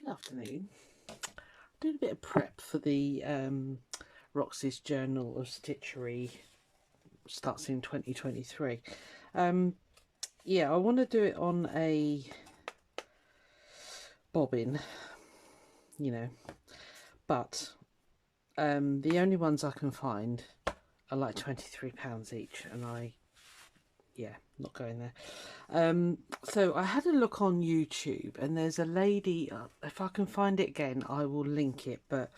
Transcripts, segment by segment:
Good afternoon. Doing a bit of prep for the Roxy's Journal of Stitchery, starts in 2023. Yeah, I want to do it on a bobbin, you know, but the only ones I can find are like £23 each, and not going there. So I had a look on YouTube, and there's a lady, if I can find it again I will link it, but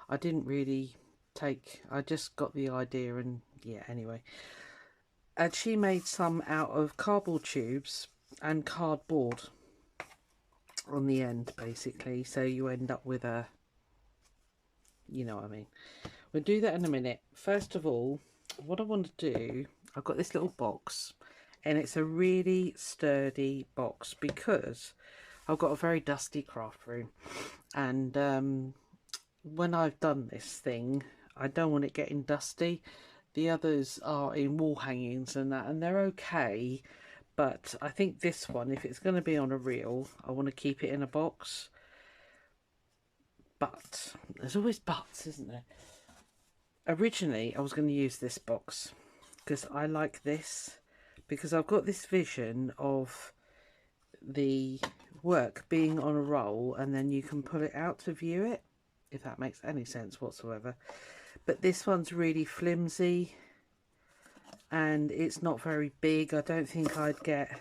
I didn't really I just got the idea, and yeah, anyway. And she made some out of cardboard tubes and cardboard on the end, basically, so you end up with a, you know what I mean. We'll do that in a minute. First of all, what I want to do, I've got this little box, and it's a really sturdy box because I've got a very dusty craft room, and when I've done this thing, I don't want it getting dusty. The others are in wall hangings and that, and they're okay, but I think this one, if it's going to be on a reel, I want to keep it in a box. But there's always buts, isn't there? Originally I was going to use this box because I like this, because I've got this vision of the work being on a roll and then you can pull it out to view it, if that makes any sense whatsoever. But this one's really flimsy and it's not very big. I don't think I'd get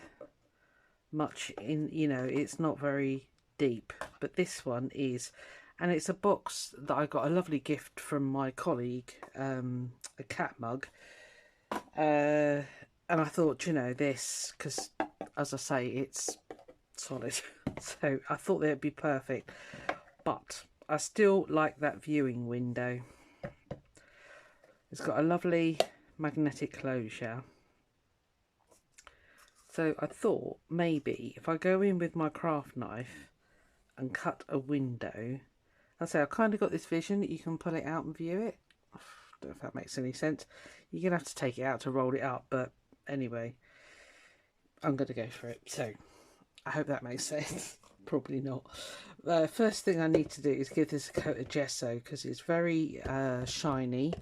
much in, you know, it's not very deep, but this one is. And it's a box that I got a lovely gift from my colleague, a cat mug. And I thought, you know, this, because as I say, it's solid. So I thought they'd be perfect. But I still like that viewing window. It's got a lovely magnetic closure. So I thought maybe if I go in with my craft knife and cut a window, I say I kind of got this vision that you can pull it out and view it. I don't know if that makes any sense. You're going to have to take it out to roll it up, but anyway, I'm going to go for it. So I hope that makes sense. Probably not. First thing I need to do is give this a coat of gesso because it's very shiny,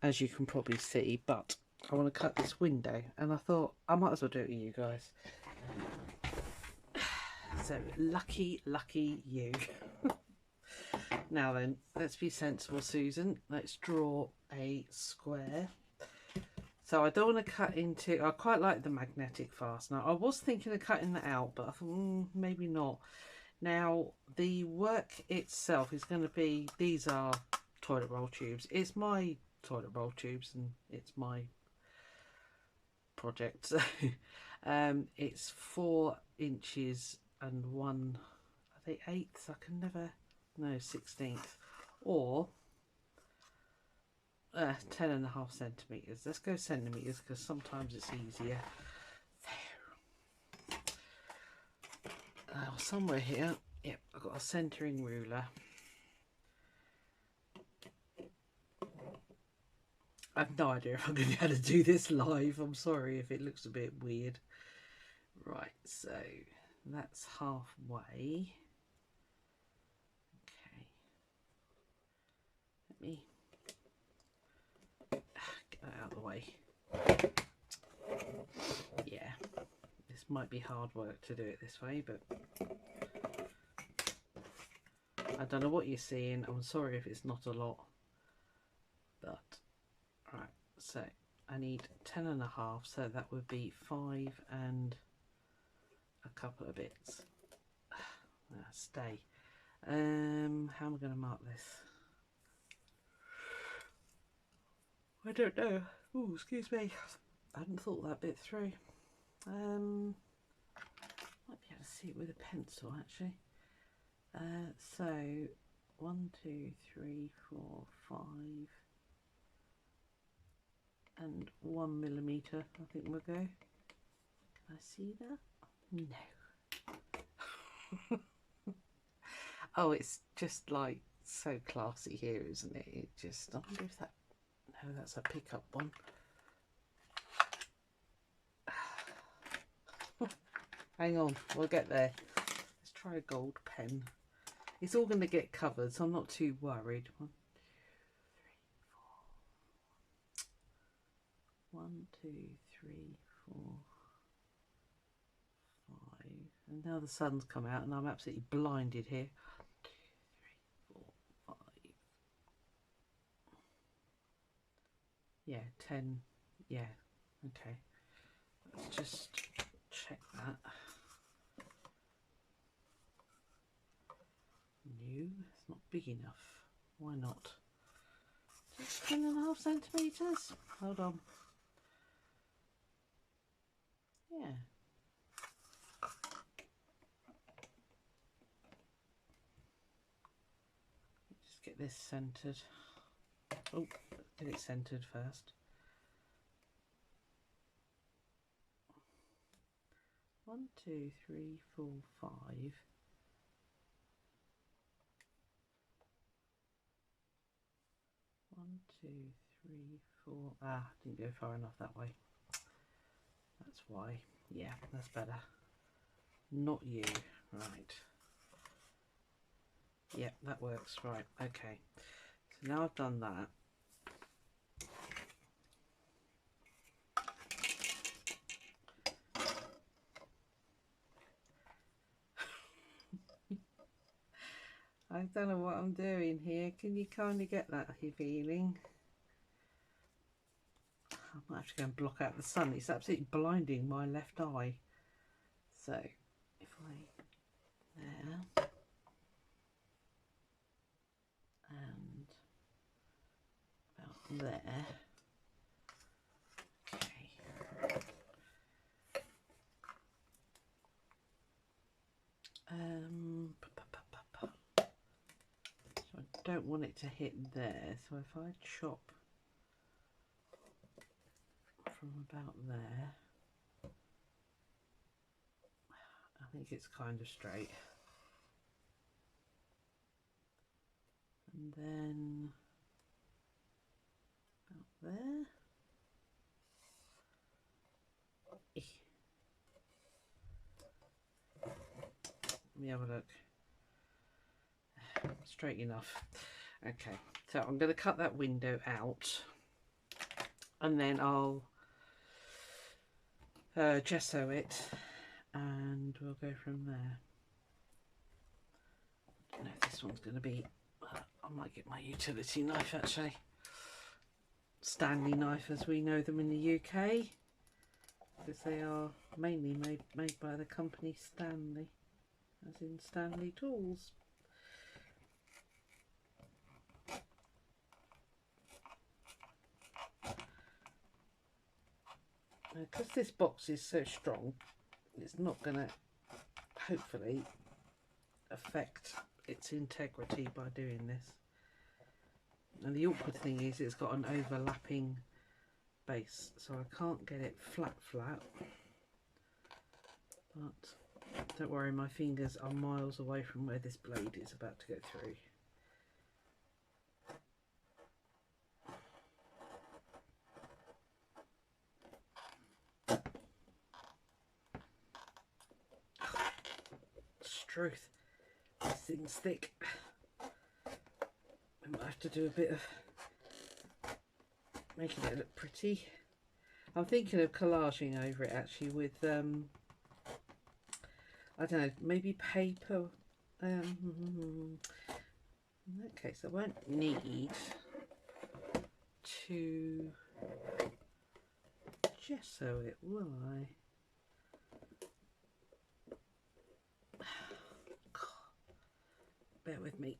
as you can probably see, but I want to cut this window, and I thought I might as well do it with you guys. So lucky you. Now then, let's be sensible, Susan. Let's draw a square. So I don't want to cut into, I quite like the magnetic fastener. I was thinking of cutting that out, but I thought maybe not. Now the work itself is going to be, these are toilet roll tubes. It's my toilet roll tubes and it's my project. So it's 4 inches and 1, are they eighths? I can never, no, 16th, or 10.5 centimeters. Let's go centimeters because sometimes it's easier. There. Somewhere here, yep, I've got a centering ruler. I have no idea if I'm going to be able to do this live. I'm sorry if it looks a bit weird. Right, so that's halfway. Okay. Let me get that out of the way. Yeah, this might be hard work to do it this way, but I don't know what you're seeing. I'm sorry if it's not a lot, but right, so I need 10.5, so that would be 5 and a couple of bits. Stay. How am I going to mark this? I don't know. Oh, excuse me. I hadn't thought that bit through. Might be able to see it with a pencil actually. So 1, 2, 3, 4, 5 and 1 millimetre. I think we'll go. Can I see that? No. Oh, it's just like so classy here, isn't it? It just, I wonder if that, no, that's a pickup one. Hang on, we'll get there. Let's try a gold pen. It's all going to get covered, so I'm not too worried. 1, 2, 3, 4, 5. And now the sun's come out and I'm absolutely blinded here. 2, 3, 4, 5. Yeah, 10. Yeah, okay. Let's just check that. No, it's not big enough. Why not? Just 10.5 centimetres. Hold on. Yeah. Just get this centred. Oh, get it centred first. 1, 2, 3, 4, 5. 1, 2, 3, 4. Ah, didn't go far enough that way. That's why. Yeah, that's better. Not you. Right. Yep, that works. Right, okay. So now I've done that. I don't know what I'm doing here. Can you kind of get that feeling? I might have to go and block out the sun. It's absolutely blinding my left eye. So, if I... there... and about there. Okay. So I don't want it to hit there. So if I chop from about there, I think it's kind of straight. And then about there. Let me have a look. Straight enough. Okay, so I'm going to cut that window out and then I'll gesso it and we'll go from there. I don't know if this one's going to be... I might get my utility knife actually. Stanley knife as we know them in the UK, because they are mainly made by the company Stanley, as in Stanley Tools. Because this box is so strong, it's not going to hopefully affect its integrity by doing this. And the awkward thing is it's got an overlapping base, so I can't get it flat, but don't worry, my fingers are miles away from where this blade is about to go through. Truth, this thing's thick. I might have to do a bit of making it look pretty. I'm thinking of collaging over it actually with I don't know, maybe paper. In that case I won't need to gesso it, will I? Bear with me.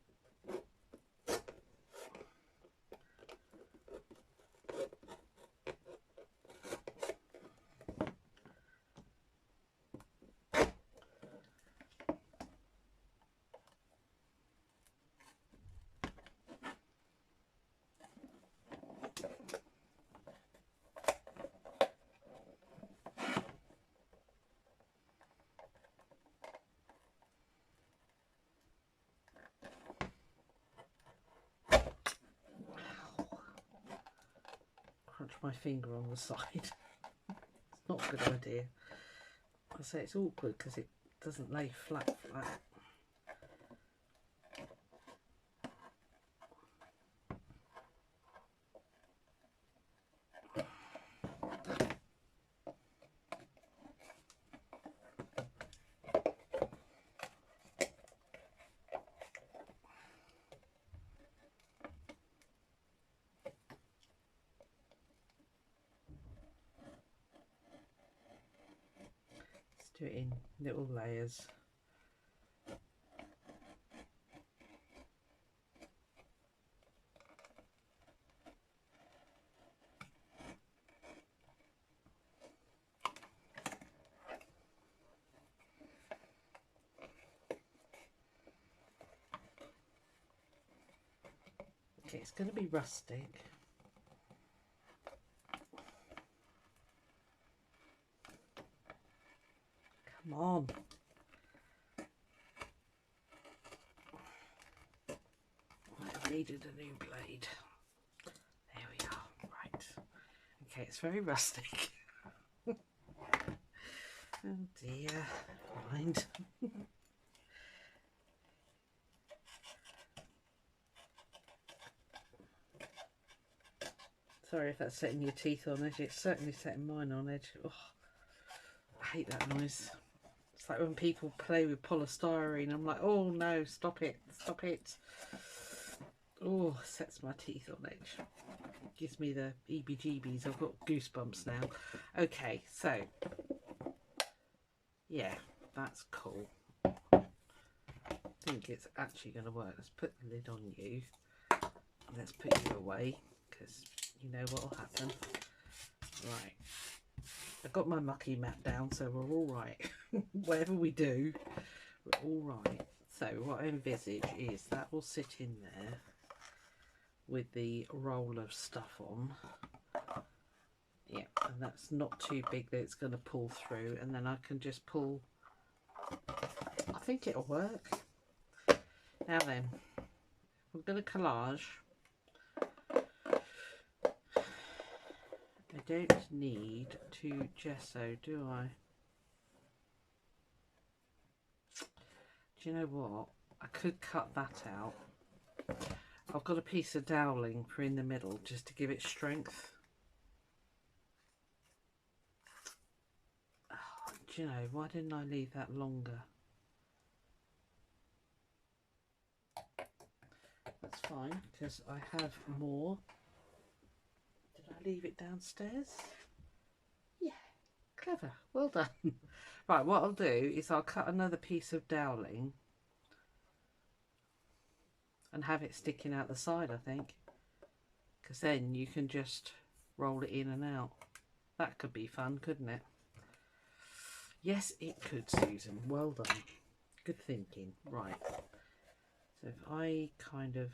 Crunch my finger on the side. It's not a good idea. I say it's awkward because it doesn't lay flat. do it in little layers. Okay, it's going to be rustic. Come on. I needed a new blade. There we are. Right. Okay, it's very rustic. Oh dear. Mind. Sorry if that's setting your teeth on edge. It's certainly setting mine on edge. Oh, I hate that noise. It's like when people play with polystyrene. I'm like, oh no, stop it, stop it. Oh, sets my teeth on edge. Gives me the EBGBs. I've got goosebumps now. Okay, so yeah, that's cool. I think it's actually going to work. Let's put the lid on you. Let's put you away because you know what will happen. Right, I've got my mucky mat down, so we're all right. Whatever we do, we're all right. So what I envisage is that will sit in there with the roll of stuff on. Yeah, and that's not too big that it's going to pull through, and then I can just pull. I think it'll work. Now then, we're going to collage. I don't need to gesso, do I? Do you know what? I could cut that out. I've got a piece of doweling for in the middle just to give it strength. Oh, do you know, why didn't I leave that longer? That's fine, because I have more. Did I leave it downstairs? Yeah, clever, well done. Right, what I'll do is I'll cut another piece of doweling and have it sticking out the side, I think, because then you can just roll it in and out. That could be fun, couldn't it? Yes, it could, Susan. Well done. Good thinking. Right. So if I kind of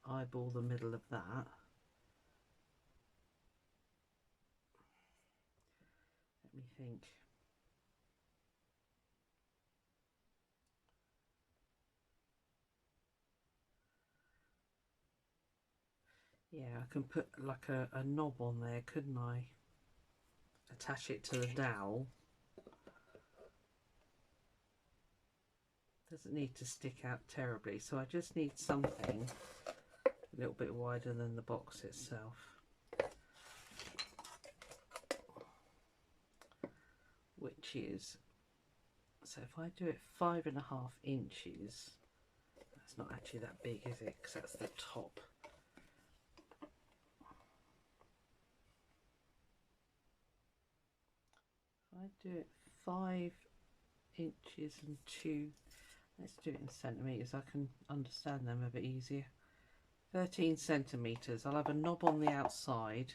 eyeball the middle of that. Let me think. Yeah, I can put like a knob on there, couldn't I? Attach it to the dowel. Doesn't need to stick out terribly, so I just need something a little bit wider than the box itself. Which is, so if I do it 5.5 inches, that's not actually that big, is it? Because that's the top. If I do it 5 inches and 2, let's do it in centimetres, I can understand them a bit easier. 13 centimetres. I'll have a knob on the outside.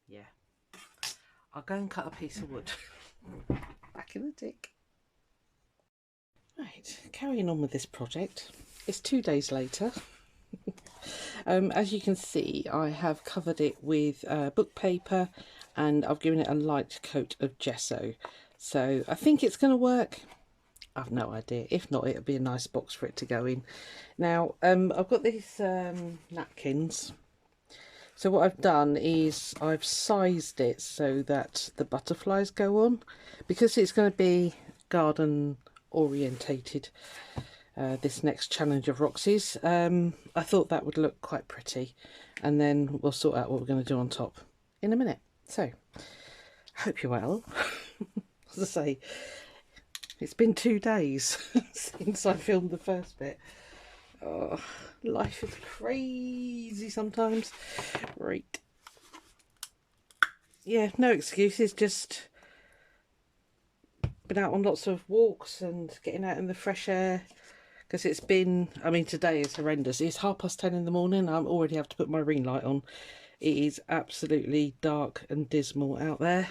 Yeah. I'll go and cut a piece of wood. Back in the tick. Right, carrying on with this project. It's 2 days later. As you can see, I have covered it with book paper and I've given it a light coat of gesso. So I think it's going to work. I've no idea. If not, it'll be a nice box for it to go in. Now, I've got these napkins. So what I've done is I've sized it so that the butterflies go on. Because it's going to be garden orientated, this next challenge of Roxy's, I thought that would look quite pretty. And then we'll sort out what we're going to do on top in a minute. So, I hope you're well. As I say, it's been 2 days since I filmed the first bit. Oh, life is crazy sometimes. Right. Yeah, no excuses, just been out on lots of walks and getting out in the fresh air. Because it's been, I mean, today is horrendous. It's 10:30 in the morning. I already have to put my ring light on. It is absolutely dark and dismal out there.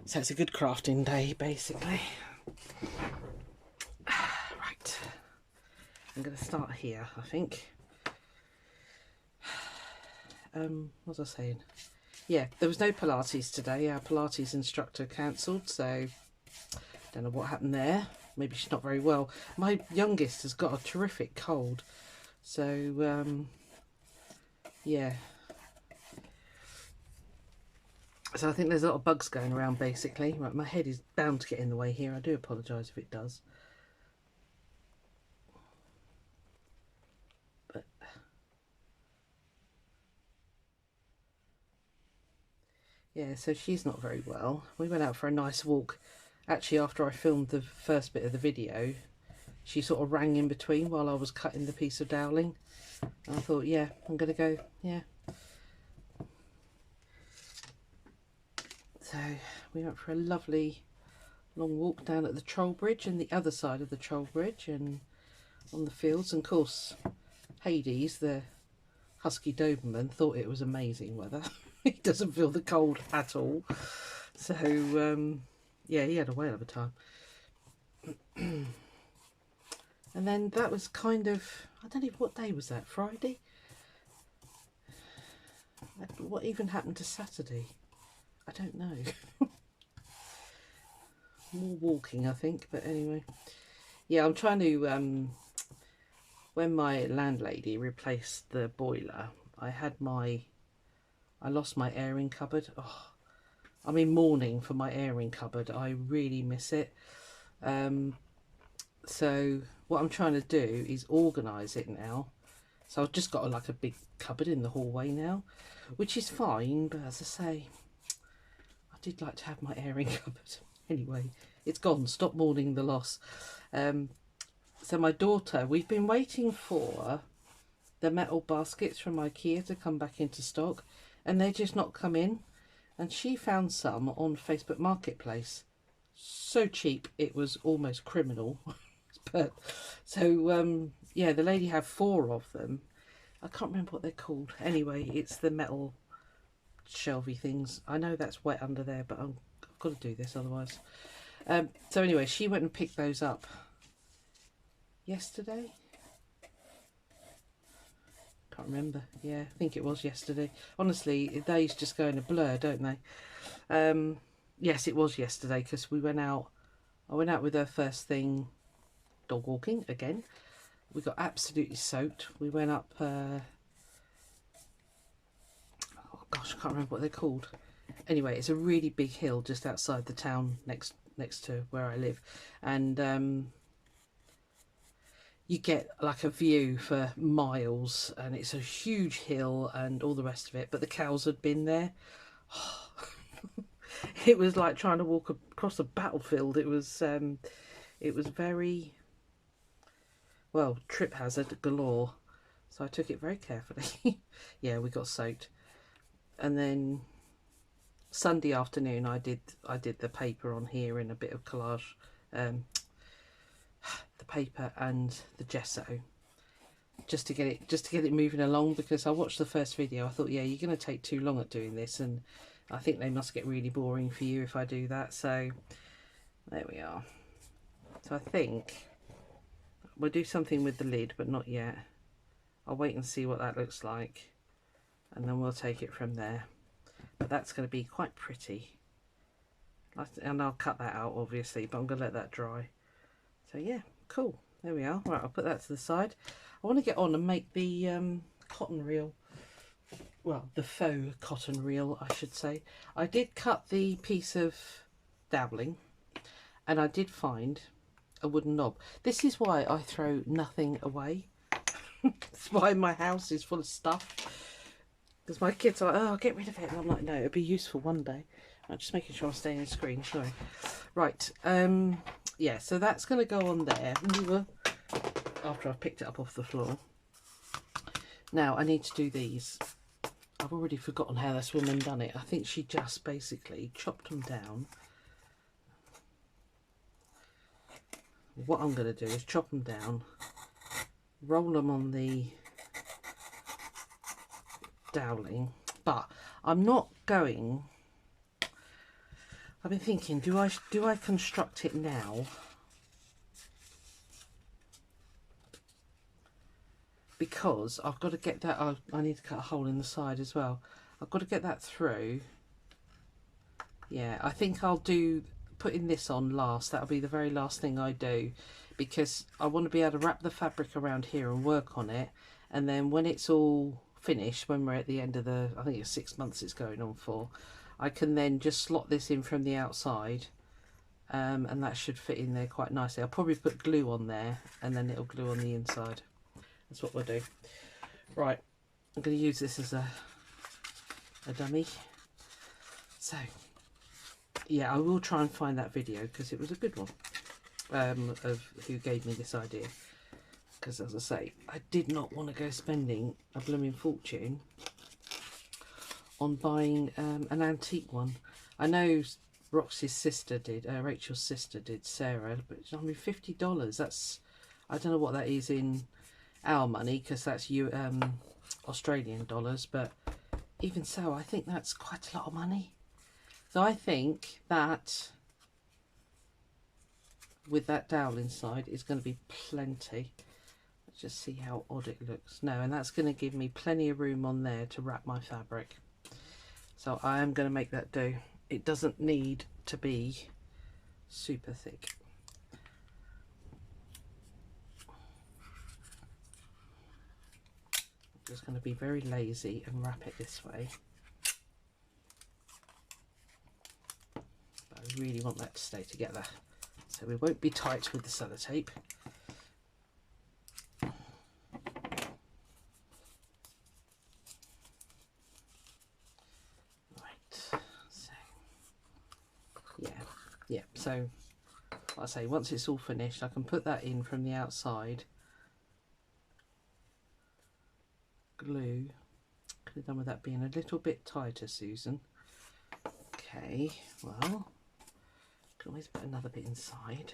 So it's a good crafting day, basically. Right. I'm going to start here, I think. What was I saying? Yeah, there was no Pilates today. Our Pilates instructor cancelled, so don't know what happened there. Maybe she's not very well. My youngest has got a terrific cold, so yeah. So I think there's a lot of bugs going around, basically. Right, my head is bound to get in the way here. I do apologise if it does. But yeah, so she's not very well. We went out for a nice walk. Actually, after I filmed the first bit of the video, she sort of rang in between while I was cutting the piece of doweling. And I thought, yeah, I'm going to go, yeah. So we went for a lovely long walk down at the Troll Bridge and the other side of the Troll Bridge and on the fields. And of course, Hades, the husky Doberman, thought it was amazing weather. He doesn't feel the cold at all. So, yeah, he had a whale of a time. And then that was kind of, I don't know, what day was that? Friday? What even happened to Saturday? I don't know. More walking, I think, but anyway. Yeah, I'm trying to, when my landlady replaced the boiler, I lost my airing cupboard. Oh, I'm in mourning for my airing cupboard. I really miss it. So what I'm trying to do is organise it now. So I've just got like a big cupboard in the hallway now, which is fine, but as I say, I did like to have my airing cupboard. Anyway, it's gone. Stop mourning the loss. So my daughter, we've been waiting for the metal baskets from IKEA to come back into stock, and they're just not come in. And she found some on Facebook Marketplace. So cheap, it was almost criminal. But so yeah, the lady had 4 of them. I can't remember what they're called. Anyway, it's the metal shelvy things. I know that's wet under there, but I've got to do this otherwise. So anyway, she went and picked those up yesterday. Can't remember. Yeah, I think it was yesterday. Honestly, days just go in a blur, don't they? Yes, it was yesterday because we went out. I went out with her first thing, dog walking again. We got absolutely soaked. We went up. Oh gosh, I can't remember what they're called. Anyway, it's a really big hill just outside the town next to where I live, and you get like a view for miles, and it's a huge hill and all the rest of it. But the cows had been there. It was like trying to walk across a battlefield. It was very, well, trip hazard galore. So I took it very carefully. Yeah, we got soaked. And then Sunday afternoon I did the paper on here in a bit of collage. The paper and the gesso, just to get it moving along, because I watched the first video. I thought, yeah, you're going to take too long at doing this, and I think they must get really boring for you if I do that. So there we are. So I think we'll do something with the lid, but not yet. I'll wait and see what that looks like, and then we'll take it from there. But that's going to be quite pretty, and I'll cut that out obviously, but I'm going to let that dry. So yeah, cool. There we are. Right, I'll put that to the side. I want to get on and make the cotton reel. Well, the faux cotton reel, I should say. I did cut the piece of dabbling, and I did find a wooden knob. This is why I throw nothing away. That's why my house is full of stuff. Because my kids are like, oh, I'll get rid of it. And I'm like, no, it'll be useful one day. I'm just making sure I'm staying on screen, sorry. Right, yeah, so that's going to go on there after I've picked it up off the floor. Now I need to do these. I've already forgotten how this woman done it. I think she just basically chopped them down. what I'm going to do is chop them down, roll them on the doweling, but I'm not going. I've been thinking, do I construct it now? Because I've got to get that. I need to cut a hole in the side as well. I've got to get that through. Yeah, I think I'll do putting this on last. That'll be the very last thing I do, because I want to be able to wrap the fabric around here and work on it, and then when it's all finished, when we're at the end of the, I think it's 6 months it's going on for, I can then just slot this in from the outside, and that should fit in there quite nicely. I'll probably put glue on there and then it'll glue on the inside. That's what we'll do. Right, I'm going to use this as a dummy. So yeah, I will try and find that video because it was a good one, of who gave me this idea. Because as I say, I did not want to go spending a blooming fortune on buying an antique one. I know Roxy's sister did, Rachel's sister did, Sarah, but I mean $50, that's, I don't know what that is in our money, because that's Australian dollars, but even so, I think that's quite a lot of money. So I think that with that dowel inside is going to be plenty. Let's just see how odd it looks. No, and that's going to give me plenty of room on there to wrap my fabric. So I am going to make that do. It doesn't need to be super thick. I'm just going to be very lazy and wrap it this way. But I really want that to stay together, so we won't be tight with the sellotape. Yeah, so like I say, once it's all finished, I can put that in from the outside. Glue. Could have done with that being a little bit tighter, Susan. Okay, well, can always put another bit inside.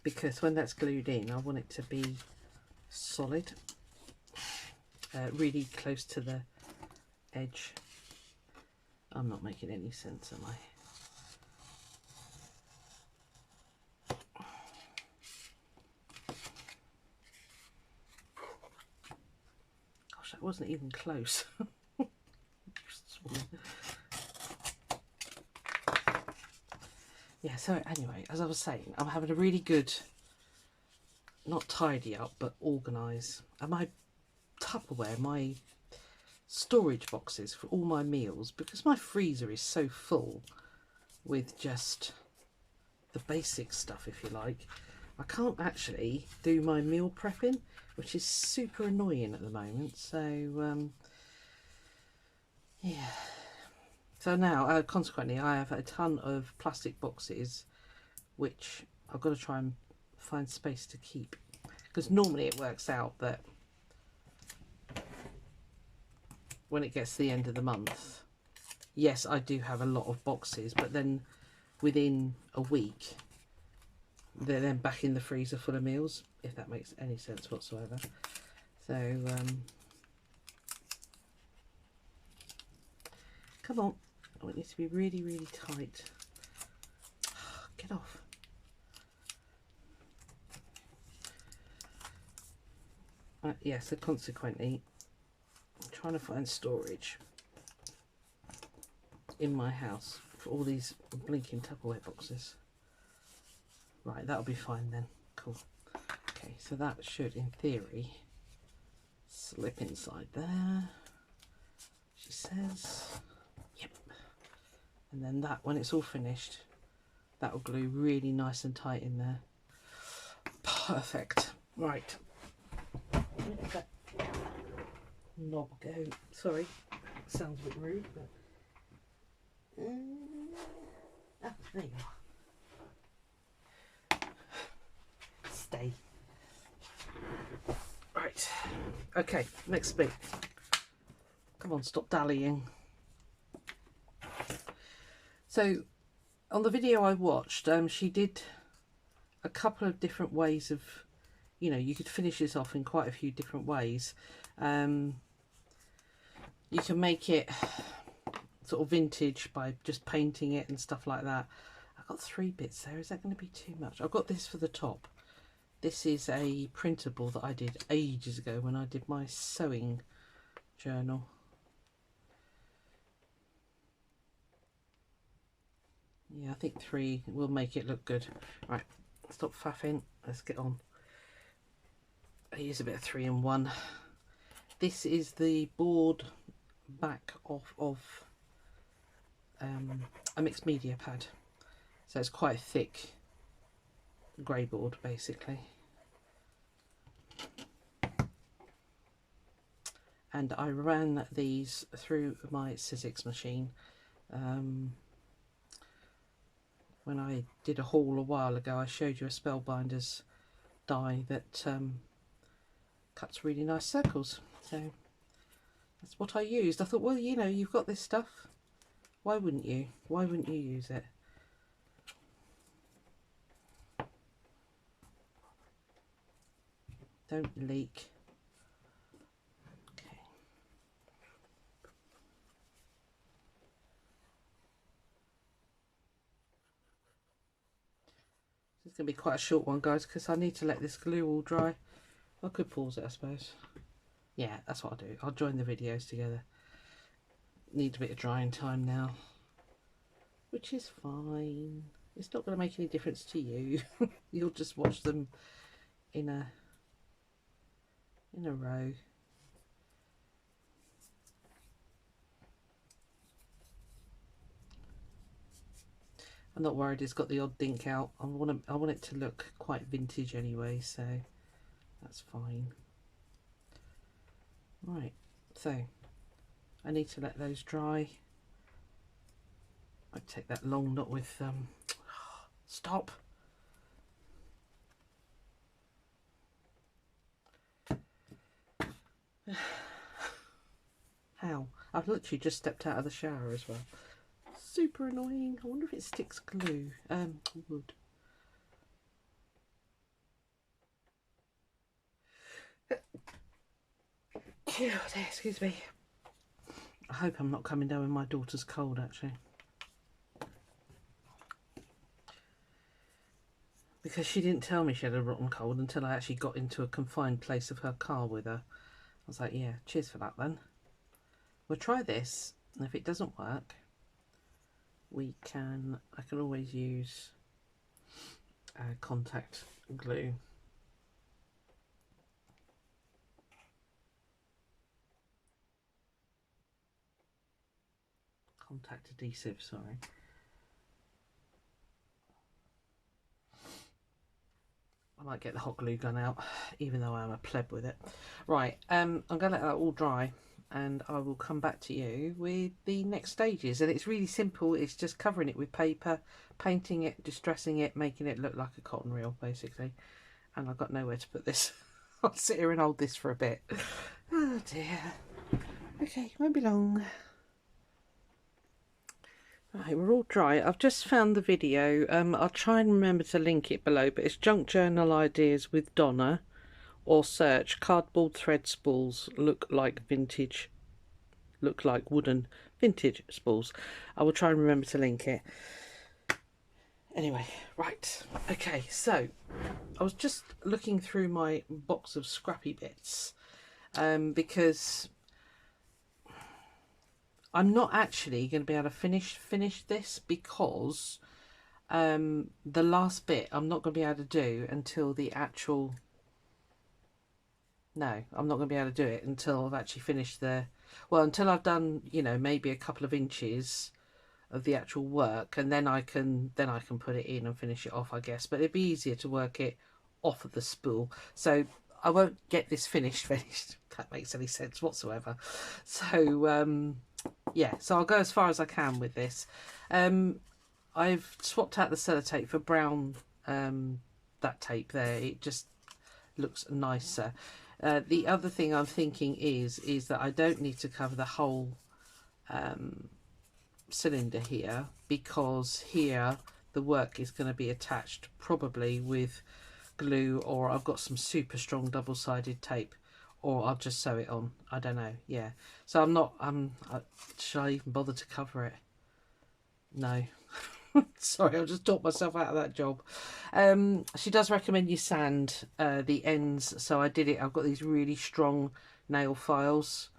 Because when that's glued in, I want it to be solid, really close to the edge. I'm not making any sense, am I? Gosh, that wasn't even close. Yeah, so anyway, as I was saying, I'm having a really good, not tidy up, but organise. And my Tupperware, my storage boxes for all my meals, because my freezer is so full with just the basic stuff, if you like, I can't actually do my meal prepping, which is super annoying at the moment. So yeah, so now consequently I have a ton of plastic boxes which I've got to try and find space to keep, because normally it works out that when it gets to the end of the month, yes, I do have a lot of boxes, but then within a week they're then back in the freezer full of meals, if that makes any sense whatsoever. So come on, I want you to be really, really tight. Get off. Yeah, so consequently I'm trying to find storage in my house for all these blinking Tupperware boxes. Right, that'll be fine then. Cool. Okay, so that should, in theory, slip inside there, she says. Yep. And then that, when it's all finished, that will glue really nice and tight in there. Perfect. Right. Let that knob go. Sorry, sounds a bit rude, but there you are. Stay. Right. Okay, next bit. Come on, stop dallying. So on the video I watched, she did a couple of different ways of, you know, you could finish this off in quite a few different ways. You can make it sort of vintage by just painting it and stuff like that. I've got 3 bits there. Is that going to be too much? I've got this for the top. This is a printable that I did ages ago when I did my sewing journal. Yeah, I think 3 will make it look good. Right, stop faffing. Let's get on. I use a bit of 3-in-1. This is the board back off of a mixed media pad, so it's quite thick grey board basically, and I ran these through my Sizzix machine when I did a haul a while ago. I showed you a Spellbinders die that cuts really nice circles, so that's what I used. I thought, well, you know, you've got this stuff, why wouldn't you use it? Don't leak. Okay. This is going to be quite a short one, guys, because I need to let this glue all dry. I could pause it, I suppose. Yeah, that's what I'll do. I'll join the videos together. Need a bit of drying time now, which is fine. It's not going to make any difference to you. You'll just watch them in a row. I'm not worried it's got the odd dink out. I want it to look quite vintage anyway, so that's fine. Right, so I need to let those dry. I take that long knot with stop. How? I've literally just stepped out of the shower as well. Super annoying. I wonder if it sticks glue. Wood. Excuse me. I hope I'm not coming down with my daughter's cold, actually. Because she didn't tell me she had a rotten cold until I actually got into a confined place of her car with her. I was like, yeah, cheers for that then. We'll try this, and if it doesn't work, I can always use contact glue. Contact adhesive, sorry. I might get the hot glue gun out, even though I'm a pleb with it. Right, I'm going to let that all dry, and I will come back to you with the next stages. And it's really simple. It's just covering it with paper, painting it, distressing it, making it look like a cotton reel, basically. And I've got nowhere to put this. I'll sit here and hold this for a bit. Oh dear. Okay, won't be long. Right, we're all dry. I've just found the video. I'll try and remember to link it below, but it's Junk Journal Ideas with Donna, or search cardboard thread spools look like wooden vintage spools. I will try and remember to link it. Anyway, right, okay, so I was just looking through my box of scrappy bits because I'm not actually going to be able to finish this, because the last bit I'm not going to be able to do until the actual... No, I'm not going to be able to do it until I've actually finished until I've done, you know, maybe a couple of inches of the actual work, and then I can put it in and finish it off, I guess. But it'd be easier to work it off of the spool. So I won't get this finished, if that makes any sense whatsoever. So yeah, so I'll go as far as I can with this. I've swapped out the sellotape for brown, that tape there. It just looks nicer. The other thing I'm thinking is that I don't need to cover the whole cylinder here, because here the work is going to be attached probably with glue, or I've got some super strong double-sided tape, or I'll just sew it on. I don't know. Yeah, so I'm not should I even bother to cover it? No. Sorry, I'll just talk myself out of that job. She does recommend you sand the ends, so I did it. I've got these really strong nail files.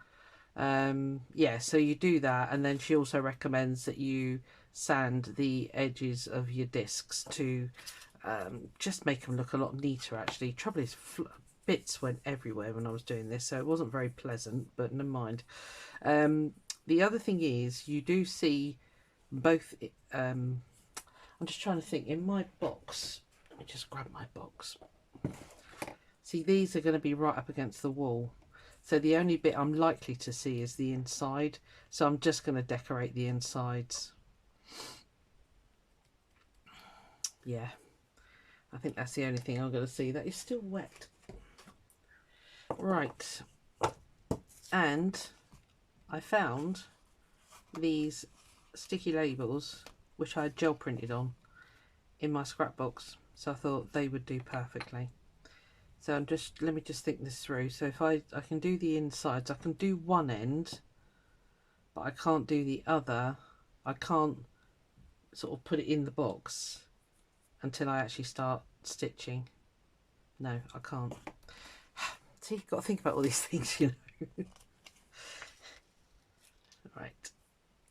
Yeah, so you do that, and then she also recommends that you sand the edges of your discs to just make them look a lot neater. Actually, trouble is bits went everywhere when I was doing this, so it wasn't very pleasant, but never mind. The other thing is you do see both I'm just trying to think, in my box, let me just grab my box. See, these are going to be right up against the wall, so the only bit I'm likely to see is the inside, so I'm just going to decorate the insides. Yeah, I think that's the only thing I'm going to see. That is still wet. Right, and I found these sticky labels which I had gel printed on in my scrapbox, so I thought they would do perfectly. So I'm just, let me just think this through. So if I can do the insides, I can do one end, but I can't do the other. I can't sort of put it in the box until I actually start stitching. No, I can't. See, you've got to think about all these things, you know. Right,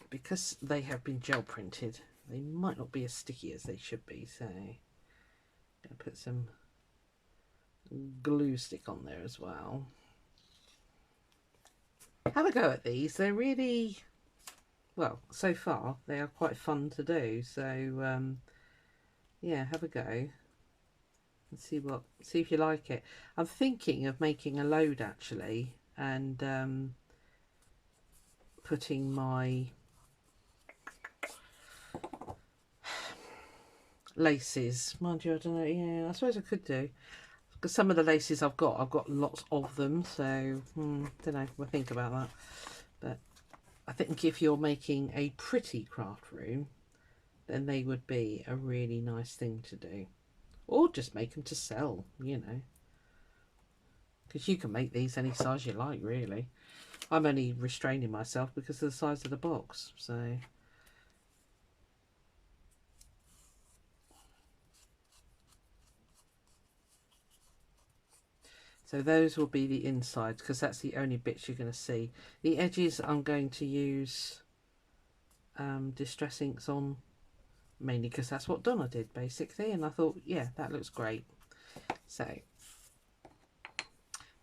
because they have been gel printed, they might not be as sticky as they should be, so I'm going to put some glue stick on there as well. Have a go at these. They're really, well, so far they are quite fun to do, so yeah, have a go and see if you like it. I'm thinking of making a load actually, and putting my laces, mind you, I don't know, yeah, I suppose I could do, because some of the laces I've got lots of them, so don't know, we'll think about that. But I think if you're making a pretty craft room, then they would be a really nice thing to do, or just make them to sell, you know, because you can make these any size you like, really. I'm only restraining myself because of the size of the box, so those will be the insides, because that's the only bits you're going to see. The edges I'm going to use distress inks on, mainly because that's what Donna did basically, and I thought, yeah, that looks great. So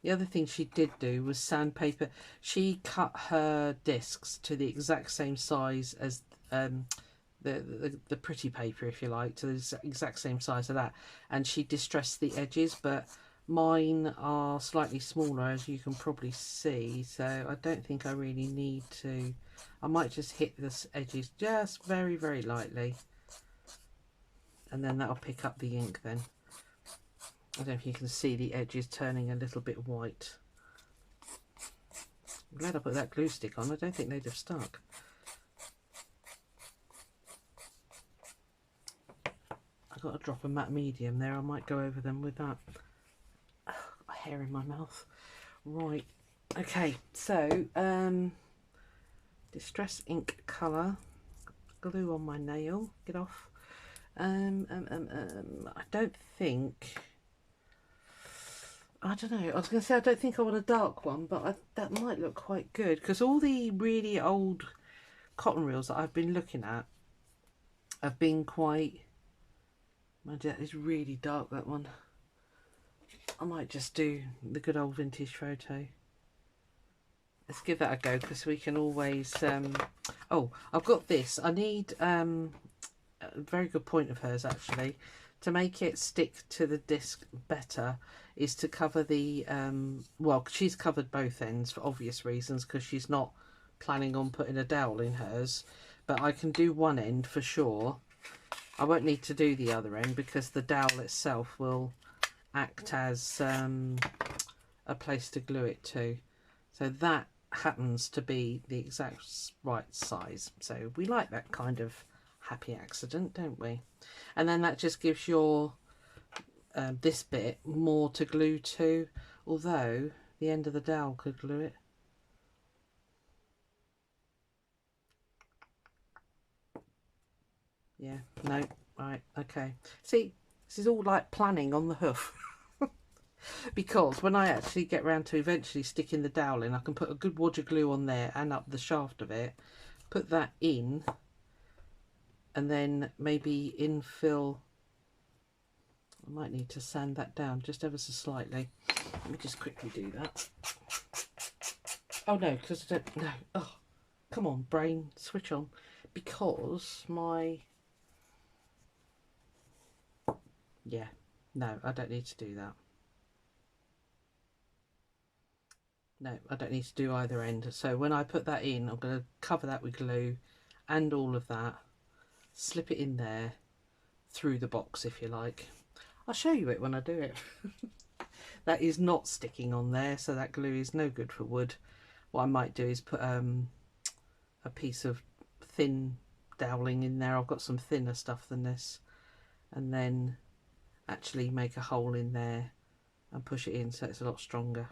the other thing she did do was sandpaper. She cut her discs to the exact same size as the pretty paper, if you like, to the exact same size of that, and she distressed the edges, but mine are slightly smaller, as you can probably see, so I don't think I really need to. I might just hit the edges just very, very lightly, and then that'll pick up the ink then. I don't know if you can see the edges turning a little bit white. I'm glad I put that glue stick on. I don't think they'd have stuck. I got a drop of matte medium there. I might go over them with that. Ugh, got hair in my mouth. Right. Okay. So distress ink colour. Glue on my nail. Get off. I don't think. I don't know. I was going to say I don't think I want a dark one, but that might look quite good, because all the really old cotton reels that I've been looking at have been quite. That is really dark, that one. I might just do the good old vintage photo. Let's give that a go, because we can always oh, I've got this. I need a very good point of hers actually, to make it stick to the disc better, is to cover the well, she's covered both ends for obvious reasons, because she's not planning on putting a dowel in hers, but I can do one end for sure. I won't need to do the other end, because the dowel itself will act as a place to glue it to. So that happens to be the exact right size. So we like that kind of happy accident, don't we? And then that just gives your this bit more to glue to, although the end of the dowel could glue it. Yeah, no, right, okay. See, this is all like planning on the hoof. Because when I actually get round to eventually sticking the dowel in, I can put a good wad of glue on there and up the shaft of it, put that in, and then maybe infill. I might need to sand that down just ever so slightly. Let me just quickly do that. Oh no, because I don't, no, oh, come on brain, switch on. Because my, yeah, no, I don't need to do that. No, I don't need to do either end. So when I put that in, I'm going to cover that with glue and all of that, slip it in there through the box if you like. I'll show you it when I do it. That is not sticking on there, so that glue is no good for wood. What I might do is put a piece of thin doweling in there. I've got some thinner stuff than this, and then actually make a hole in there and push it in so it's a lot stronger.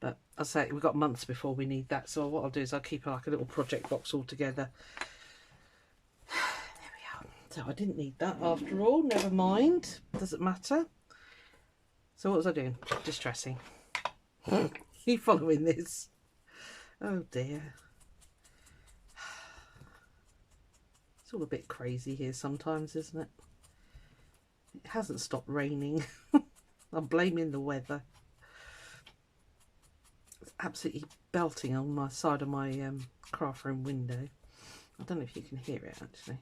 But I'll say we've got months before we need that, so what I'll do is I'll keep like a little project box all together. There we are. So I didn't need that after all, never mind, doesn't matter. So what was I doing? Distressing. You following this? Oh dear. It's all a bit crazy here sometimes, isn't it? It hasn't stopped raining. I'm blaming the weather. It's absolutely belting on my side of my craft room window. I don't know if you can hear it actually.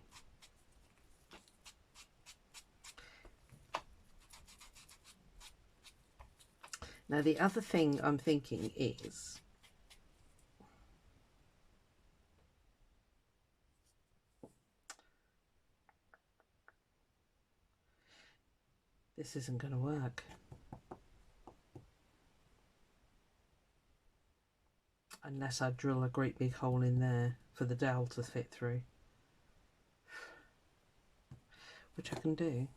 Now the other thing I'm thinking is, this isn't going to work. Unless I drill a great big hole in there for the dowel to fit through. Which I can do.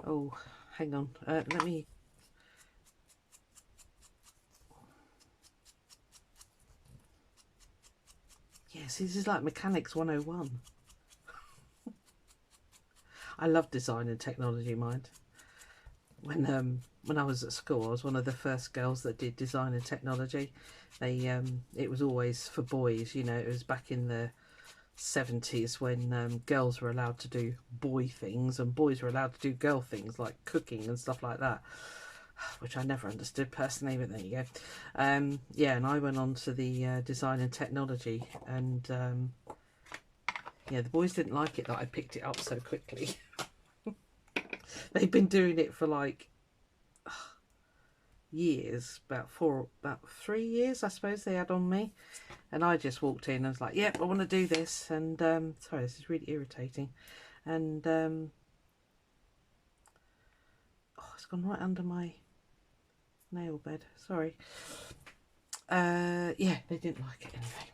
Oh, hang on. Let me... Yes, this is like Mechanics 101. I love design and technology, mind. When I was at school, I was one of the first girls that did design and technology. It was always for boys, you know. It was back in the 70s when girls were allowed to do boy things and boys were allowed to do girl things like cooking and stuff like that, which I never understood personally, but there you go. Yeah, and I went on to the design and technology, and yeah, the boys didn't like it that I picked it up so quickly. They've been doing it for like years, about 3 years I suppose they had on me, and I just walked in and was like, yep, I want to do this. And sorry, this is really irritating. And oh, it's gone right under my nail bed, sorry. Yeah, they didn't like it anyway.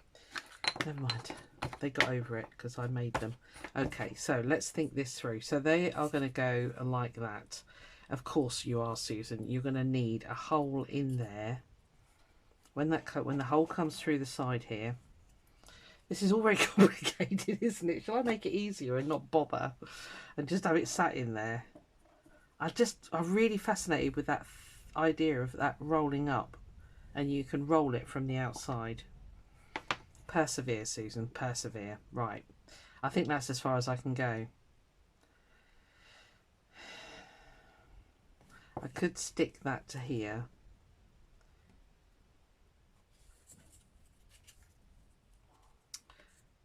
Never mind, they got over it because I made them. Okay, so let's think this through. So they are going to go like that. Of course you are, Susan. You're going to need a hole in there. When the hole comes through the side here. This is all very complicated, isn't it? Shall I make it easier and not bother and just have it sat in there? I'm really fascinated with that idea of that rolling up, and you can roll it from the outside. Persevere, Susan, persevere. Right, I think that's as far as I can go. I could stick that to here.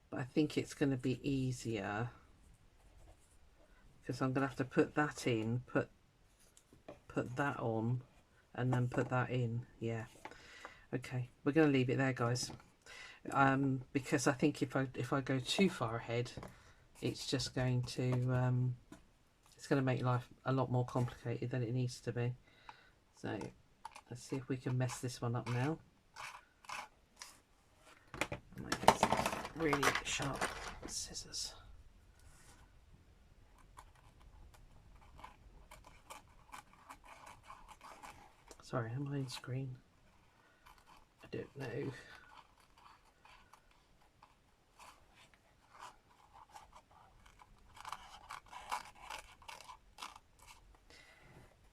But I think it's going to be easier because I'm going to have to put that in, put that on, and then put that in. Yeah. Okay, we're going to leave it there, guys. Because I think if I go too far ahead, it's just going to make life a lot more complicated than it needs to be. So Let's see if we can mess this one up now. I might get some really sharp scissors. Sorry, am I on screen? I don't know.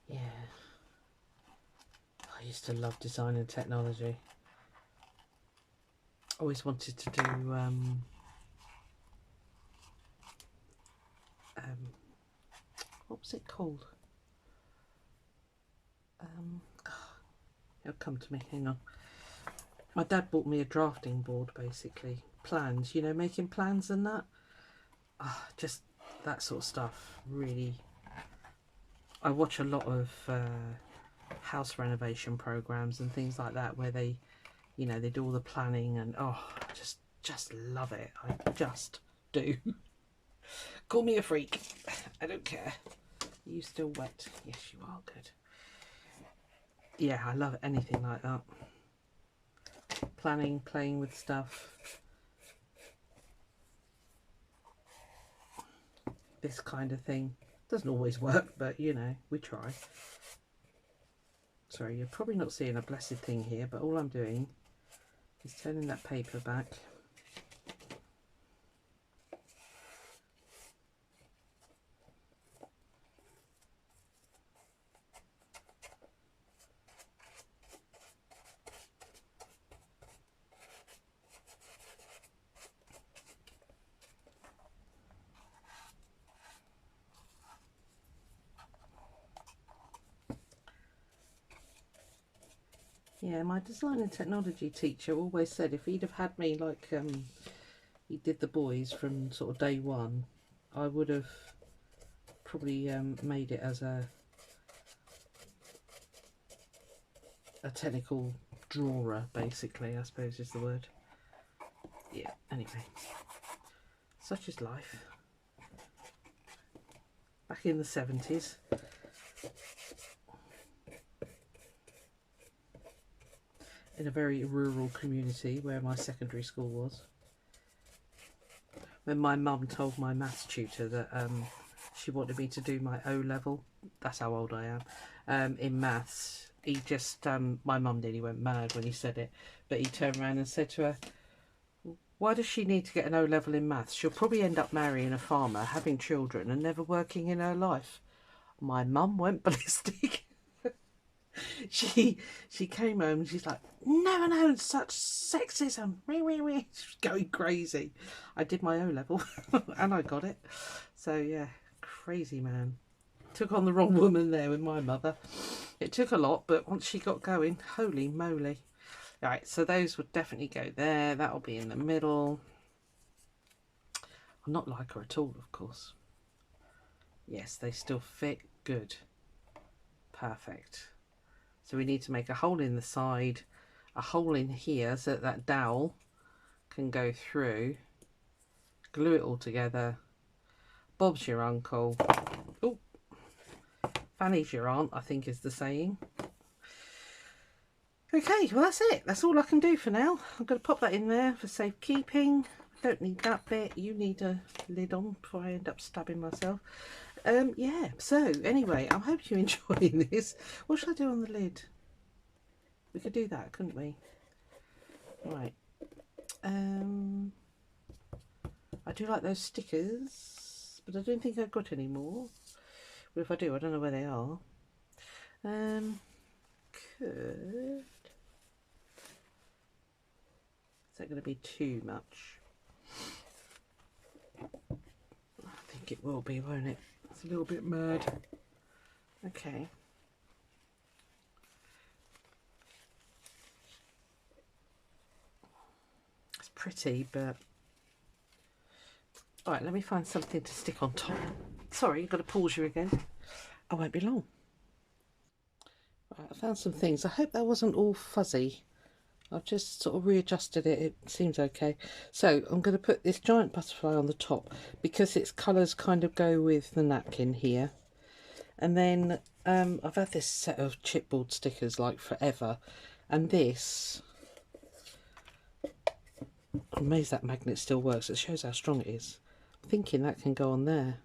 Yeah. I used to love design and technology. Always wanted to do what was it called? It'll come to me, hang on. My dad bought me a drafting board, basically. Plans, you know, making plans and that. Just that sort of stuff, really. I watch a lot of house renovation programs and things like that where they, you know, they do all the planning and just love it. I just do. Call me a freak. I don't care. Are you still wet? Yes, you are. Good. Yeah, I love anything like that. Planning, playing with stuff. This kind of thing. Doesn't always work, but you know, we try. Sorry, you're probably not seeing a blessed thing here, but all I'm doing is turning that paper back. Yeah, my design and technology teacher always said if he'd have had me like he did the boys from sort of day one, I would have probably made it as a technical drawer, basically, I suppose is the word. Yeah, anyway, such is life. Back in the 70s. In a very rural community where my secondary school was. When my mum told my maths tutor that she wanted me to do my O-level, that's how old I am, in maths, he just, my mum nearly went mad when he said it, but he turned around and said to her, why does she need to get an O-level in maths? She'll probably end up marrying a farmer, having children and never working in her life. My mum went ballistic. She came home and she's like, never known such sexism. She was going crazy. I did my O-level and I got it. So yeah, crazy man. Took on the wrong woman there with my mother. It took a lot, but once she got going, holy moly. Right, so those would definitely go there. That'll be in the middle. I'm not like her at all, of course. Yes, they still fit good. Perfect. So we need to make a hole in the side, a hole in here so that that dowel can go through. Glue it all together. Bob's your uncle. Oh, Fanny's your aunt, I think is the saying. Okay, well that's it. That's all I can do for now. I'm going to pop that in there for safekeeping. I don't need that bit. You need a lid on before I end up stabbing myself. Yeah, so anyway, I hope you're enjoying this. What should I do on the lid? We could do that, couldn't we? Right. I do like those stickers, but I don't think I've got any more. But if I do, I don't know where they are. Could... Is that going to be too much? I think it will be, won't it? It's a little bit mad. Okay. It's pretty, but... Alright, let me find something to stick on top. Sorry, I've got to pause you again. I won't be long. Right, I found some things. I hope that wasn't all fuzzy. I've just sort of readjusted it. It seems okay. So I'm going to put this giant butterfly on the top because its colours kind of go with the napkin here. And then I've had this set of chipboard stickers like forever, and this, I'm amazed that magnet still works. It shows how strong it is. I'm thinking that can go on there.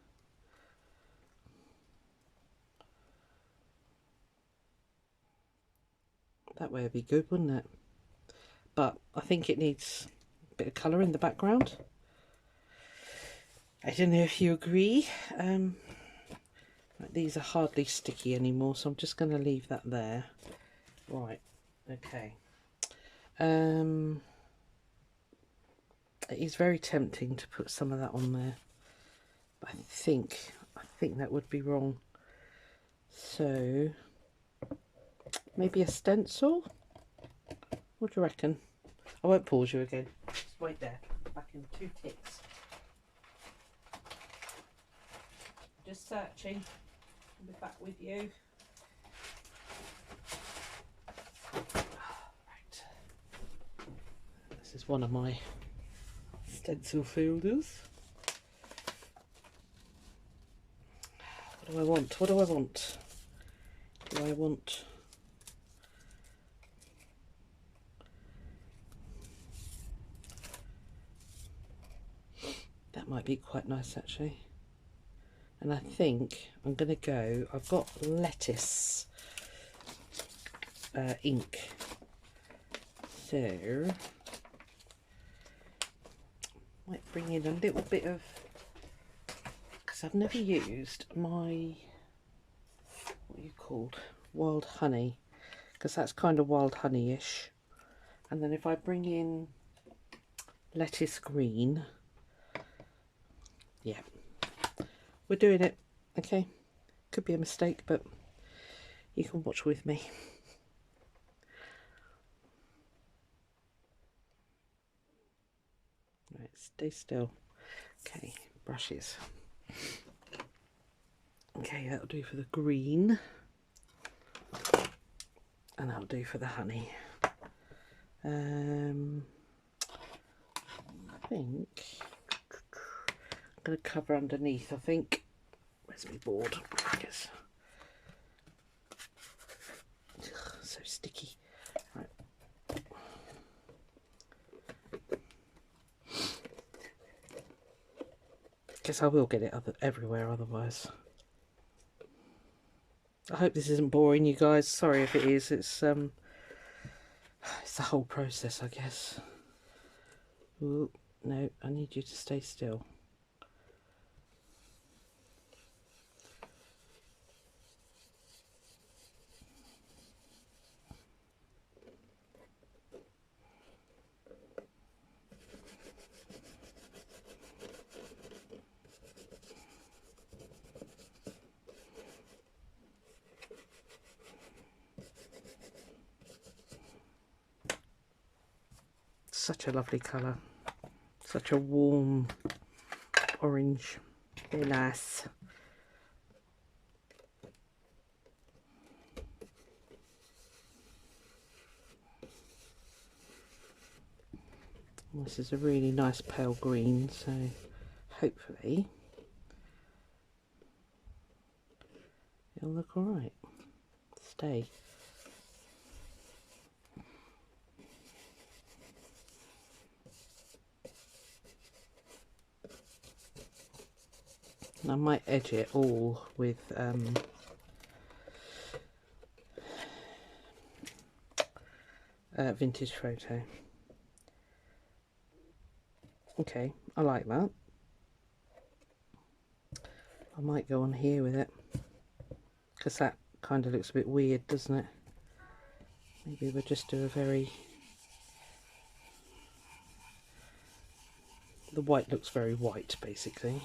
That way would be good, wouldn't it? But I think it needs a bit of colour in the background. I don't know if you agree. These are hardly sticky anymore, so I'm just going to leave that there. Right, okay. It is very tempting to put some of that on there, but I think that would be wrong. So maybe a stencil? What do you reckon? I won't pause you again. Just wait there. Back in 2 ticks. Just searching. I'll be back with you. Right. This is one of my stencil folders. What do I want? What do I want? Do I want... That might be quite nice actually. And I think I'm going to go, I've got lettuce ink. So, might bring in a little bit of, because I've never used my, what are you called? Wild honey. Because that's kind of wild honey-ish. And then if I bring in lettuce green, yeah, we're doing it. Okay, could be a mistake, but you can watch with me. Right, stay still. Okay, brushes. Okay, that'll do for the green, and that'll do for the honey. I think I'm going to cover underneath. I think. Where's my board? Yes. So sticky. Right. Guess I will get it everywhere otherwise. I hope this isn't boring you guys. Sorry if it is. It's the whole process, I guess. Ooh, no, I need you to stay still. Such a lovely colour. Such a warm orange. Very nice. This is a really nice pale green, so hopefully it'll look alright. Stay. And I might edge it all with vintage photo. Okay, I like that. I might go on here with it, because that kind of looks a bit weird, doesn't it? Maybe we'll just do a very... The white looks very white, basically.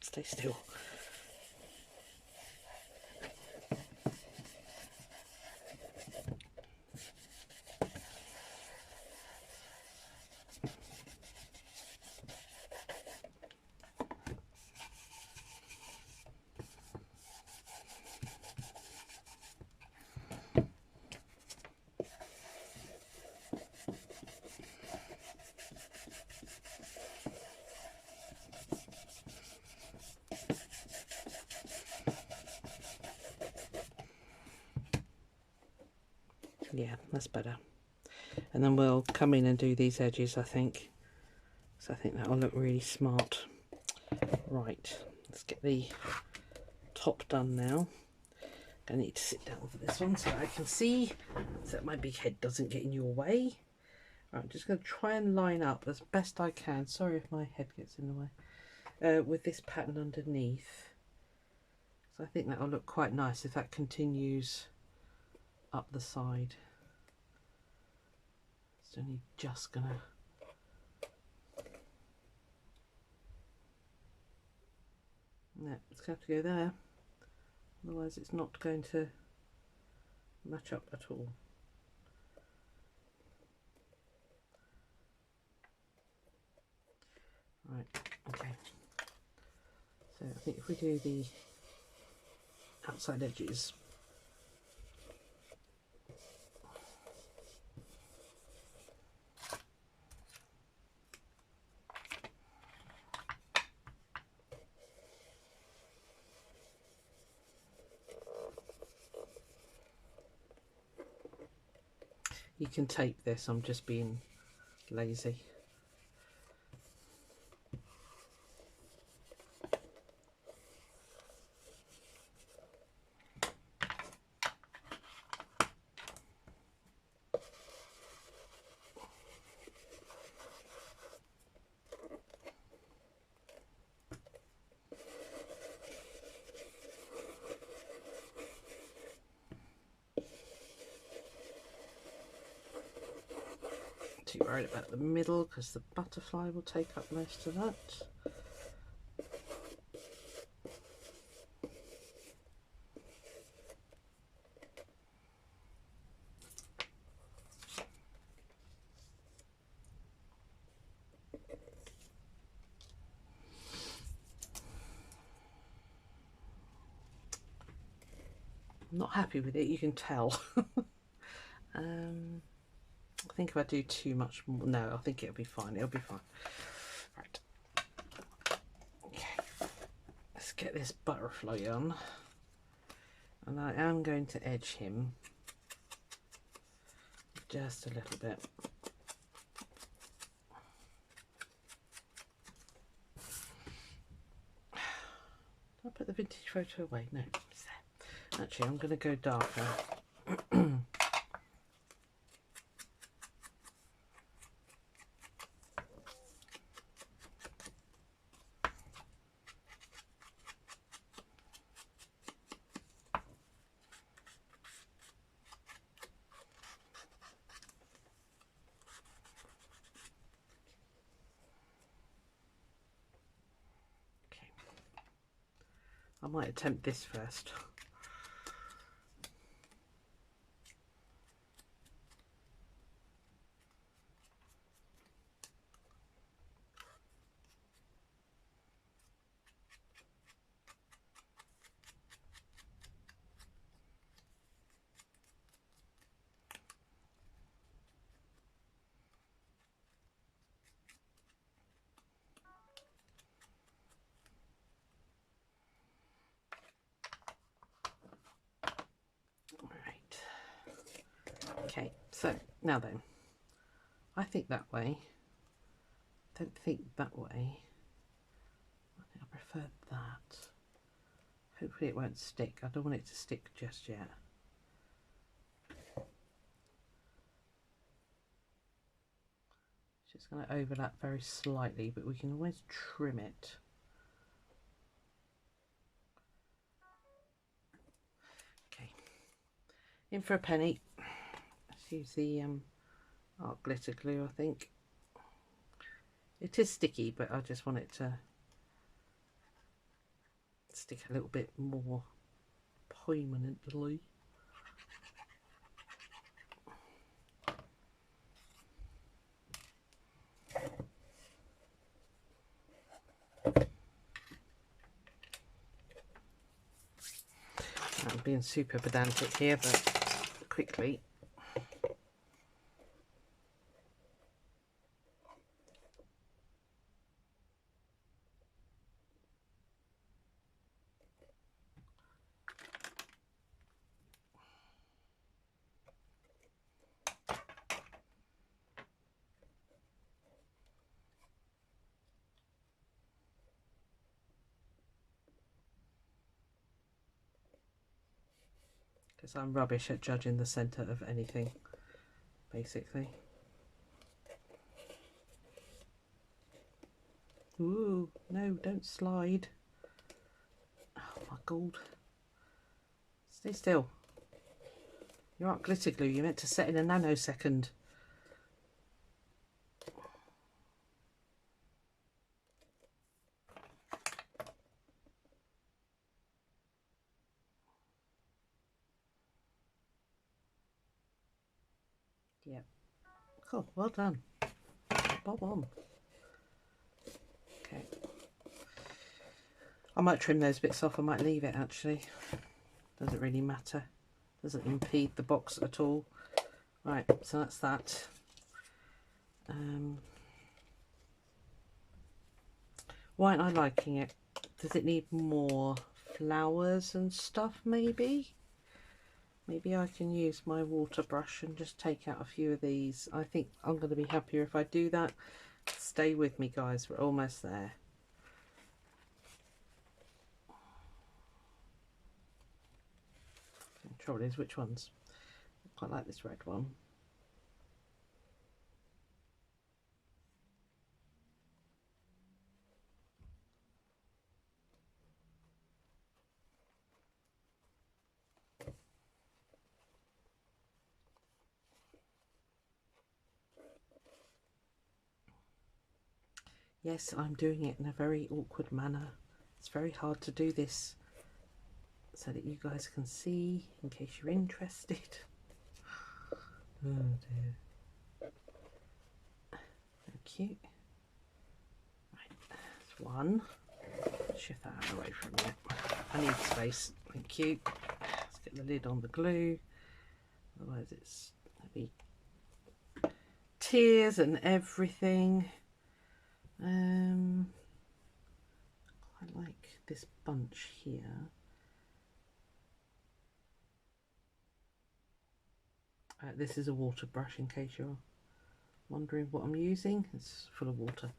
Stay still. Yeah, that's better. And then we'll come in and do these edges, I think. So I think that'll look really smart. Right, let's get the top done now. I need to sit down for this one so I can see, so that my big head doesn't get in your way. Right, I'm just going to try and line up as best I can. Sorry if my head gets in the way. With this pattern underneath. So I think that'll look quite nice if that continues up the side. It's only just going to... No, it's going to have to go there. Otherwise it's not going to match up at all. Right, okay. So I think if we do the outside edges, you can tape this, I'm just being lazy. Too worried about the middle because the butterfly will take up most of that. I'm not happy with it, you can tell. I think if I do too much more, no, I think it'll be fine. It'll be fine. Right. Okay. Let's get this butterfly on. And I am going to edge him just a little bit. Did I put the vintage photo away? No, it's there. Actually, I'm going to go darker. I might attempt this first. Okay, so now then, I think that way, don't think that way, I think I prefer that. Hopefully it won't stick, I don't want it to stick just yet. It's just going to overlap very slightly, but we can always trim it. Okay, in for a penny. Let's use the art glitter glue, I think. It is sticky, but I just want it to stick a little bit more permanently. I'm being super pedantic here, but quickly. because I'm rubbish at judging the centre of anything, basically. Ooh, no, don't slide. Oh my god. Stay still. You're not glitter glue, you're meant to set in a nanosecond. Yeah. Cool, well done. Bob on. Okay. I might trim those bits off, I might leave it actually. Doesn't really matter. Doesn't impede the box at all. Right, so that's that. Why aren't I liking it? Does it need more flowers and stuff maybe? Maybe I can use my water brush and just take out a few of these. I think I'm going to be happier if I do that. Stay with me guys, we're almost there. The trouble is, which ones? I quite like this red one. Yes, I'm doing it in a very awkward manner. It's very hard to do this so that you guys can see, in case you're interested. Oh dear. Thank you. Right, that's one. Shift that out of the way for a minute. I need space. Thank you. Let's get the lid on the glue. Otherwise it's going to be tears and everything. I like this bunch here. This is a water brush in case you're wondering what I'm using. It's full of water.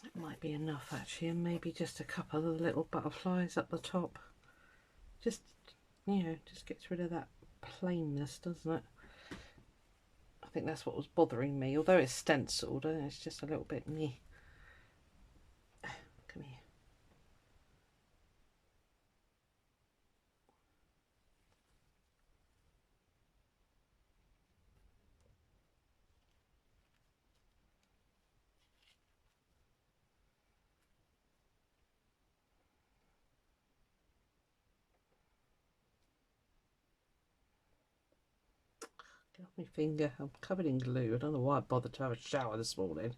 It might be enough actually, and maybe just a couple of little butterflies up the top. Just, you know, just gets rid of that plainness, doesn't it? I think that's what was bothering me. Although it's stenciled, it's just a little bit meh. Come here. Get off my finger. I'm covered in glue. I don't know why I bothered to have a shower this morning.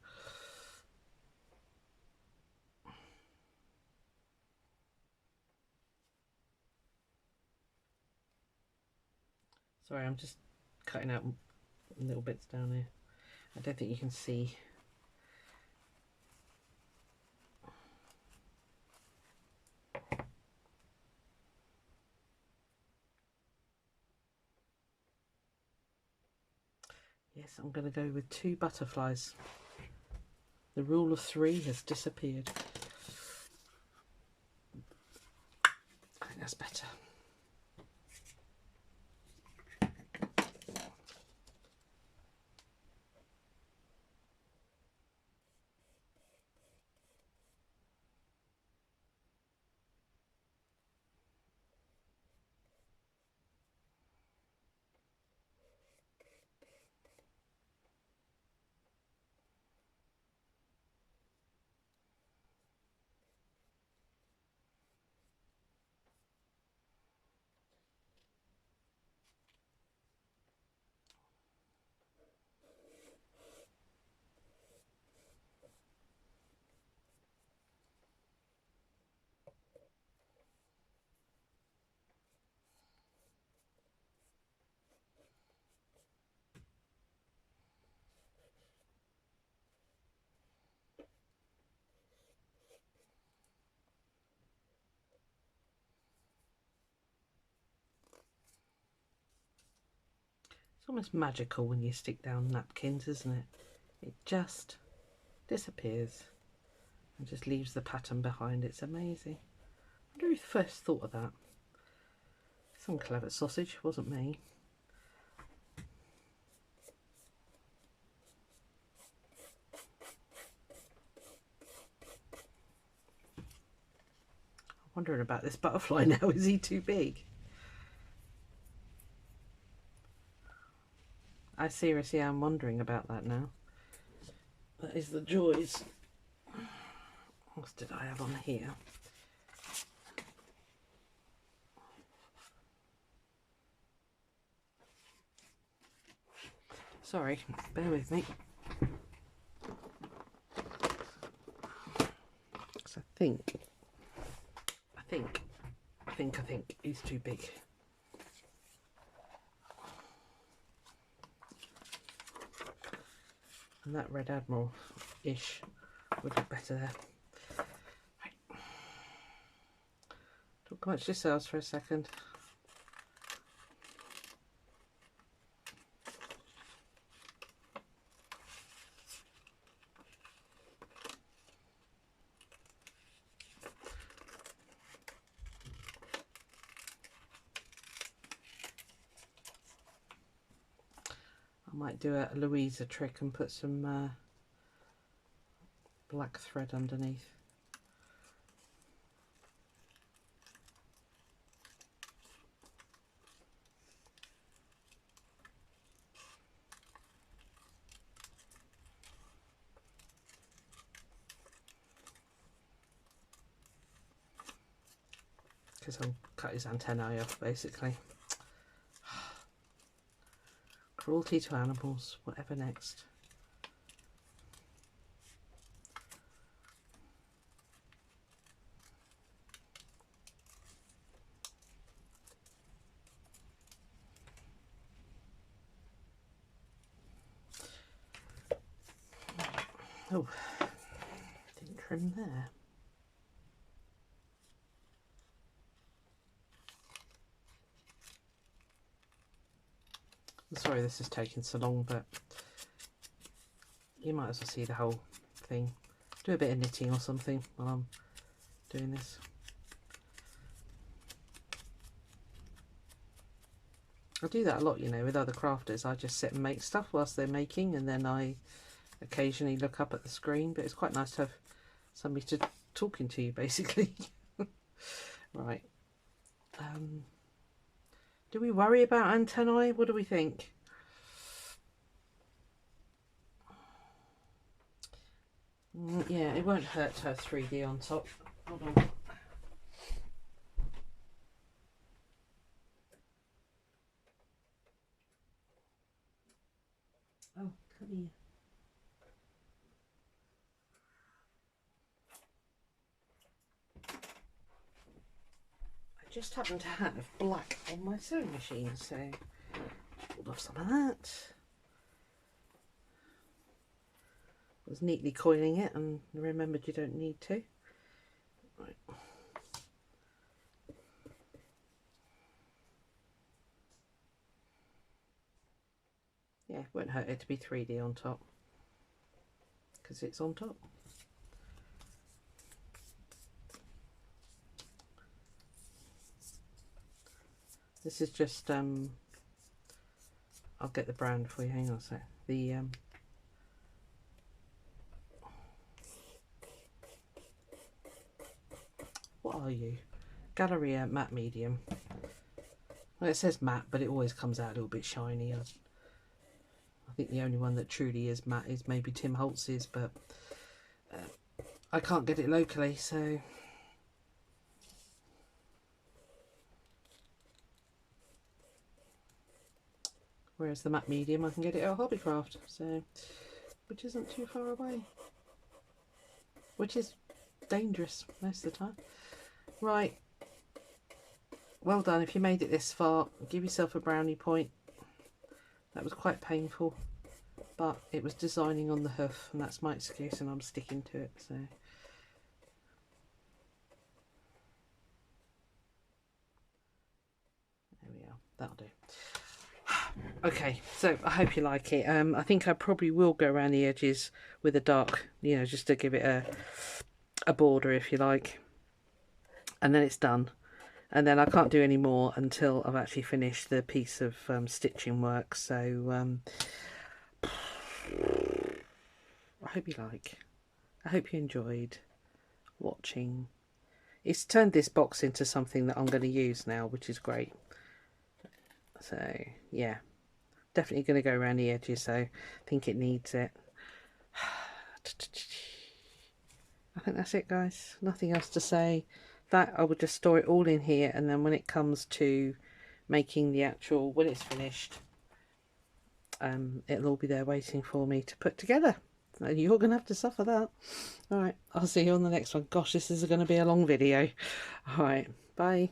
Sorry, I'm just cutting out little bits down here. I don't think you can see. Yes, I'm going to go with 2 butterflies. The rule of 3 has disappeared. I think that's better. It's almost magical when you stick down napkins, isn't it? It just disappears and just leaves the pattern behind. It's amazing. I wonder who first thought of that. Some clever sausage, wasn't me. I'm wondering about this butterfly now. Is he too big? I seriously am wondering about that now. That is the joys. What else did I have on here? Sorry, bear with me. So I think he's too big. And that Red Admiral-ish would look better there. Right. Talk amongst yourselves for a second. I might do a Louisa trick and put some black thread underneath. Because I'll cut his antennae off basically. Cruelty to animals, whatever next. Oh, didn't trim there. I'm sorry this is taking so long, but you might as well see the whole thing. Do a bit of knitting or something while I'm doing this. I do that a lot, you know, with other crafters. I just sit and make stuff whilst they're making, and then I occasionally look up at the screen, but it's quite nice to have somebody to talking to you basically. Right. Do we worry about antennae? What do we think? Yeah, it won't hurt to have 3D on top. Hold on. Oh, come here. I just happen to have black on my sewing machine, so pulled off some of that. I was neatly coiling it and remembered you don't need to. Right. Yeah, it won't hurt it to be 3D on top, because it's on top. This is just, I'll get the brand for you, hang on a sec. The, what are you? Galleria matte medium. Well, it says matte, but it always comes out a little bit shiny. I think the only one that truly is matte is maybe Tim Holtz's, but I can't get it locally, so whereas the matte medium I can get it at Hobbycraft, so which isn't too far away, which is dangerous most of the time. Right, well done. If you made it this far, give yourself a brownie point. That was quite painful, but it was designing on the hoof, and that's my excuse, and I'm sticking to it. So there we are, that'll do. Okay, so I hope you like it. I think I probably will go around the edges with a dark, you know, just to give it a border, if you like. And then it's done. And then I can't do any more until I've actually finished the piece of stitching work. So I hope you like. I hope you enjoyed watching. It's turned this box into something that I'm going to use now, which is great. So yeah, definitely going to go around the edges, so I think it needs it. I think that's it, guys. Nothing else to say. That I would just store it all in here, and then when it comes to making the actual, when it's finished, it'll all be there waiting for me to put together. And you're going to have to suffer that. Alright, I'll see you on the next one. Gosh, this is going to be a long video. Alright, bye.